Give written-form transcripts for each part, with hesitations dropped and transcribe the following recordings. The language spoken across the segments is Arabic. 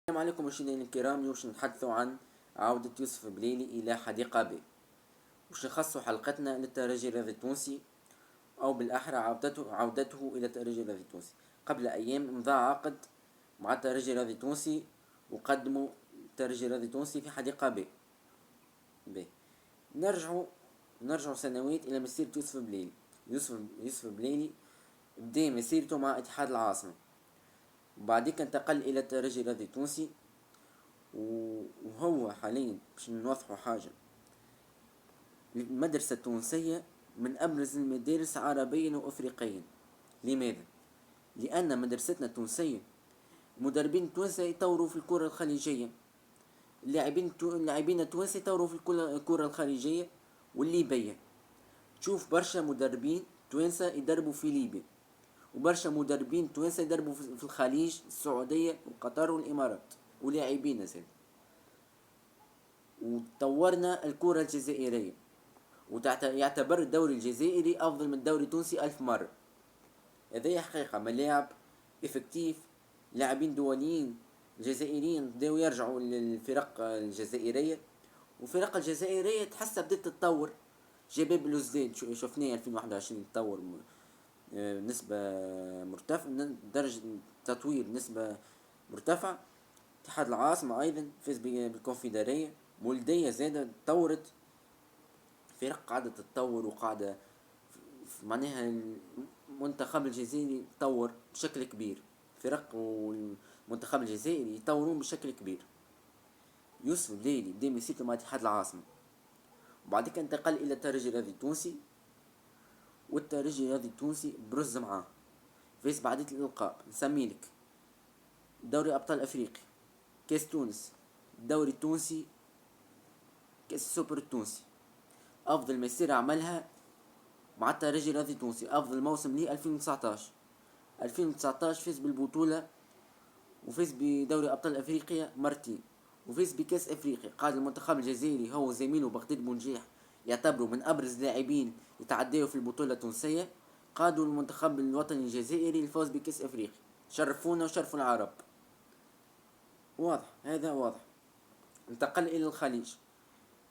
السلام عليكم مشاهدينا الكرام. اليوم باش نتحدثوا عن عودة يوسف بليلي إلى حديقة ب. باش نخصصوا حلقتنا للترجي الرياضي التونسي، أو بالأحرى عودته إلى الترجي الرياضي التونسي. قبل أيام مضى عقد مع الترجي الرياضي التونسي، وقدموا الترجي الرياضي التونسي في حديقة ب. نرجعوا نرجع سنوات إلى مسيرة يوسف بليلي. يوسف بليلي بدأ مسيرته مع اتحاد العاصمة، وبعديك انتقل إلى الترجي الرياضي التونسي. وهو حاليا باش نوضحوا حاجة، المدرسة التونسية من أبرز المدارس عربيا وأفريقيا. لماذا؟ لأن مدرستنا التونسية مدربين التوانسة يطوروا في الكرة الخليجية، اللاعبين التوانسة يطوروا في الكرة الخليجية والليبية. تشوف برشا مدربين توانسة يدربوا في ليبيا، وبرشا مدربين توانسة يدربوا في الخليج، السعودية وقطر والإمارات، ولاعبين زاد. وطورنا الكرة الجزائرية، ويعتبر الدوري الجزائري أفضل من الدوري التونسي 1000 مرة. هذه حقيقة. ملاعب إفكتيف، لاعبين دوليين جزائريين بداو يرجعوا للفرق الجزائرية، والفرق الجزائرية تحسها بدأت تتطور. شباب بلوزداد شفناه 2021 تطور نسبة مرتفعة، درجة تطوير نسبة مرتفعة. اتحاد العاصمة أيضا فاز بالكونفدرالية. مولدية زادة تطورت، فرق قاعدة تتطور وقاعدة معناها. المنتخب الجزائري تطور بشكل كبير، فرق والمنتخب الجزائري يطورون بشكل كبير. يوسف بليلي بدا مسيرته مع اتحاد العاصمة، وبعدك انتقل إلى الترجي الرياضي التونسي، والترجي الرياضي التونسي برز معاه. فاز بعدة الألقاب، نسميلك دوري أبطال أفريقيا، كاس تونس، الدوري التونسي، كاس السوبر التونسي. أفضل مسيرة عملها مع الترجي الرياضي التونسي، أفضل موسم ليه 2019 فاز بالبطولة، وفاز بدوري أبطال أفريقيا مرتين، وفاز بكأس أفريقيا. قاد المنتخب الجزائري هو وزميله بغداد بونجيح، يعتبروا من أبرز لاعبين يتعداوا في البطولة التونسية. قادوا المنتخب الوطني الجزائري للفوز بكأس أفريقيا، شرفونا وشرفوا العرب. واضح، هذا واضح. انتقل إلى الخليج،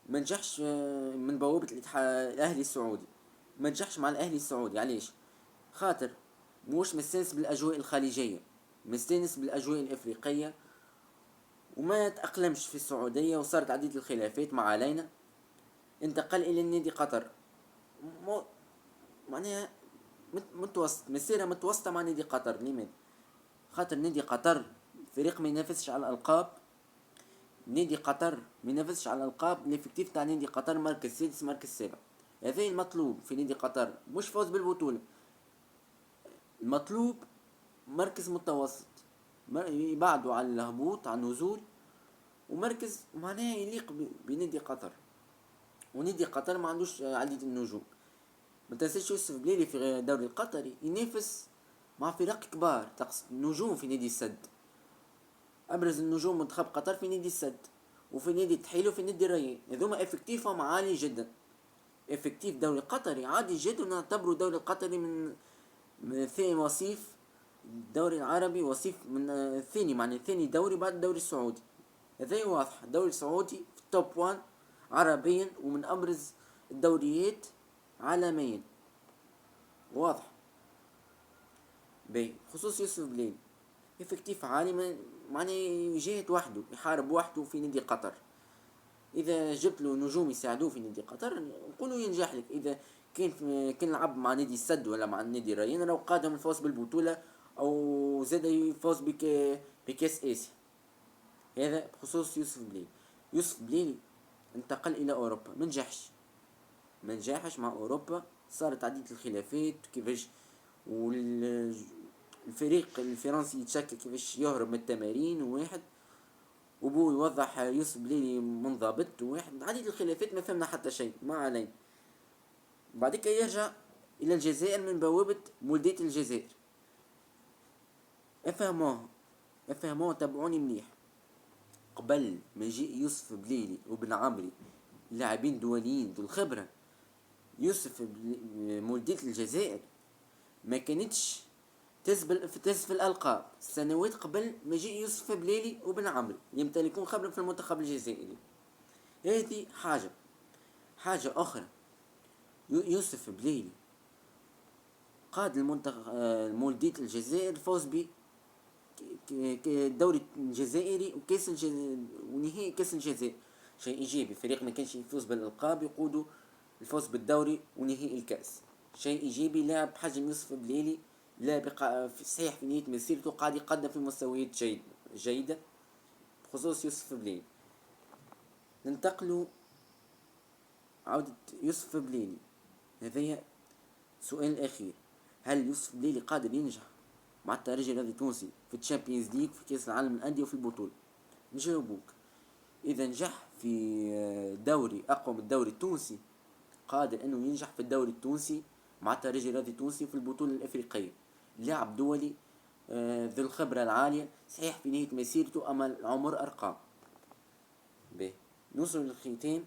ما نجحش من بوابة الأهلي السعودي. ما نجحش مع الأهلي السعودي. علاش؟ خاطر موش مستانس بالأجواء الخليجية، مستانس بالأجواء الإفريقية، وما تأقلمش في السعودية، وصارت عديد الخلافات مع علينا. انتقل إلى النادي قطر، مو معناها متوسط، مسيرة متوسطة مع نادي قطر. لماذا؟ خاطر نادي قطر فريق ما ينافسش على الألقاب. نادي قطر ما ينافسش على الألقاب. الإفكتيف تاع نادي قطر مركز سادس، مركز سابع. هذا المطلوب في نادي قطر، مش فوز بالبطولة. المطلوب مركز متوسط، يبعدوا على الهبوط، على النزول، ومركز معناها يليق بنادي قطر. ونادي قطر ما عندوش عديد النجوم. ما تنساش يوسف بليلي في الدوري القطري ينافس مع فرق كبار، تقصد نجوم في نادي السد. ابرز النجوم منتخب قطر في نادي السد، وفي نادي التحيل، وفي نادي الريان. هذوما افكتيفهم عالي جدا. افكتيف دوري قطري عادي جدا، ونعتبروا الدوري القطري من ثاني وصيف الدوري العربي، وصيف من الثاني، معنى ثاني دوري بعد الدوري السعودي. هذا واضح. الدوري السعودي في التوب 1 عربيا، ومن ابرز الدوريات عالميا. واضح. باهي. خصوص يوسف بليل، افكتيف عالي، معناه يجاهد وحده، يحارب وحده في نادي قطر. اذا جبت له نجوم يساعدوه في نادي قطر نقولوا ينجح لك. اذا كان لعب مع نادي السد ولا مع نادي الريان، لو قادم الفوز بالبطولة، او زاد يفوز بكاس اسيا. هذا بخصوص يوسف بليل. يوسف بليل انتقل الى اوروبا، ما نجحش مع اوروبا. صارت عديد الخلافات كيفاش، والفريق الفرنسي يتشكل كيفاش يهرب من التمارين، واحد وبو يوضح يوسف بليلي منضبط، واحد عديد الخلافات ما فهمنا حتى شيء، ما علينا. بعد كده يرجع الى الجزائر من بوابة مولدية الجزائر. افهموه تابعوني مليح. قبل ما يجي يوسف بليلي وبن عمري لاعبين دوليين ذو الخبرة، مولدية الجزائر ما كانتش تهز في الألقاب سنوات قبل مجيء يوسف بليلي وبن عمرو يمتلكون خبرة في المنتخب الجزائري. هذه حاجة أخرى، يوسف بليلي قاد المنتخب مولودية الجزائر الفوز ب الدوري الجزائري ونهائي كأس الجزائر، شيء إيجابي. فريق ما كانش يفوز بالألقاب يقودوا الفوز بالدوري ونهائي الكأس، شيء إيجابي. لاعب بحجم يوسف بليلي لاعب صحيح في نهاية مسيرته قاعد يقدم في مستويات جيدة بخصوص يوسف بليلي. ننتقلوا عودة يوسف بليلي، هذا سؤال الأخير: هل يوسف بليلي قادر ينجح مع الترجي الرياضي التونسي في الشامبيونز ليج في كأس العالم للأندية وفي البطولة؟ نجاوبوك: إذا نجح في دوري أقوى من الدوري التونسي قادر أنه ينجح في الدوري التونسي مع الترجي الرياضي التونسي في البطولة الأفريقية. لاعب دولي ذو الخبرة العالية، صحيح في نهاية مسيرته أما العمر أرقام. به نوصل للختام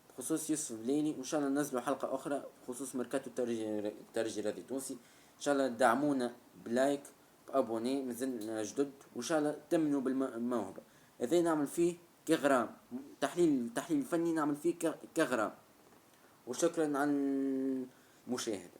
بخصوص يوسف بليلي، وإن شاء الله ننزلوا حلقة أخرى بخصوص ميركاتو الترجي الرياضي التونسي. إن شاء الله دعمونا بلايك بأبوني، مازلنا جدد، وإن شاء الله تمنوا بالموهبة. هذا نعمل فيه كغرام تحليل فني، نعمل فيه كغرام. وشكرا على المشاهدة.